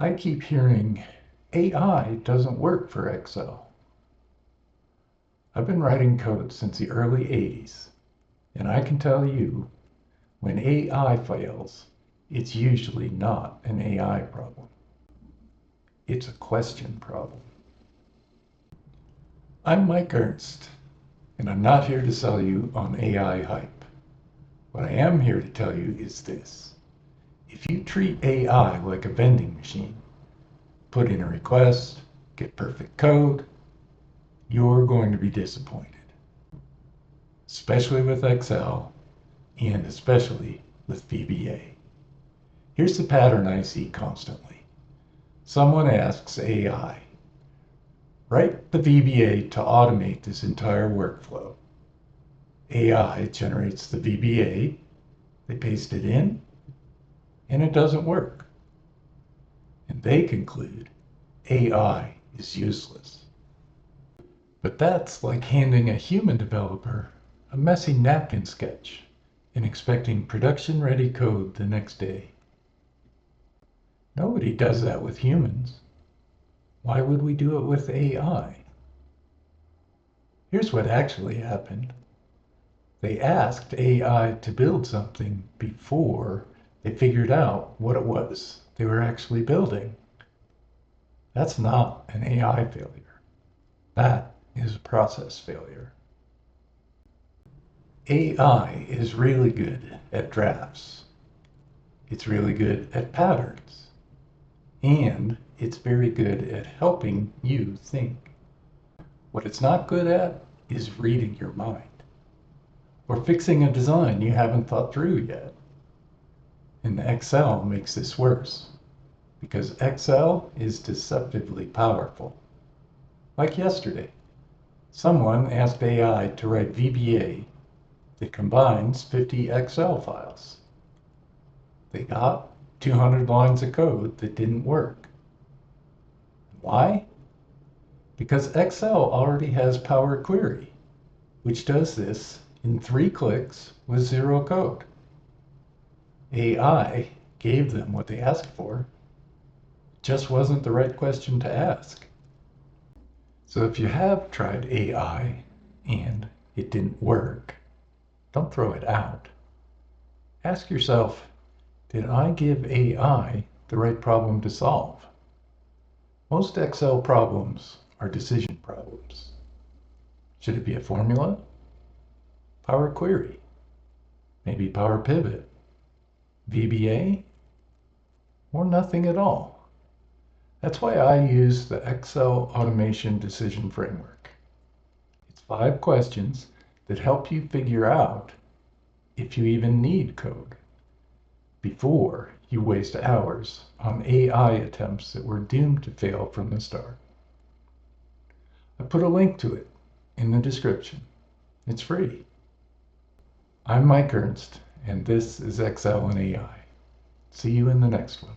I keep hearing AI doesn't work for Excel. I've been writing code since the early 80s, and I can tell you when AI fails, it's usually not an AI problem. It's a question problem. I'm Mike Ernst, and I'm not here to sell you on AI hype. What I am here to tell you is this. If you treat AI like a vending machine, put in a request, get perfect code, you're going to be disappointed. Especially with Excel, and especially with VBA. Here's the pattern I see constantly. Someone asks AI, write the VBA to automate this entire workflow. AI generates the VBA, they paste it in, and it doesn't work. And they conclude AI is useless. But that's like handing a human developer a messy napkin sketch and expecting production-ready code the next day. Nobody does that with humans. Why would we do it with AI? Here's what actually happened. They asked AI to build something before they figured out what it was they were actually building. That's not an AI failure. That is a process failure. AI is really good at drafts. It's really good at patterns. And it's very good at helping you think. What it's not good at is reading your mind or fixing a design you haven't thought through yet. And Excel makes this worse because Excel is deceptively powerful. Like yesterday, someone asked AI to write VBA that combines 50 Excel files. They got 200 lines of code that didn't work. Why? Because Excel already has Power Query, which does this in 3 clicks with 0 code. AI gave them what they asked for. Just wasn't the right question to ask. So if you have tried AI and it didn't work, don't throw it out. Ask yourself, did I give AI the right problem to solve? Most Excel problems are decision problems. Should it be a formula? Power Query? Maybe Power Pivot? VBA? Or nothing at all? That's why I use the Excel Automation Decision Framework. It's 5 questions that help you figure out if you even need code before you waste hours on AI attempts that were doomed to fail from the start. I put a link to it in the description. It's free. I'm Mike Ernst, and this is Excel and AI. See you in the next one.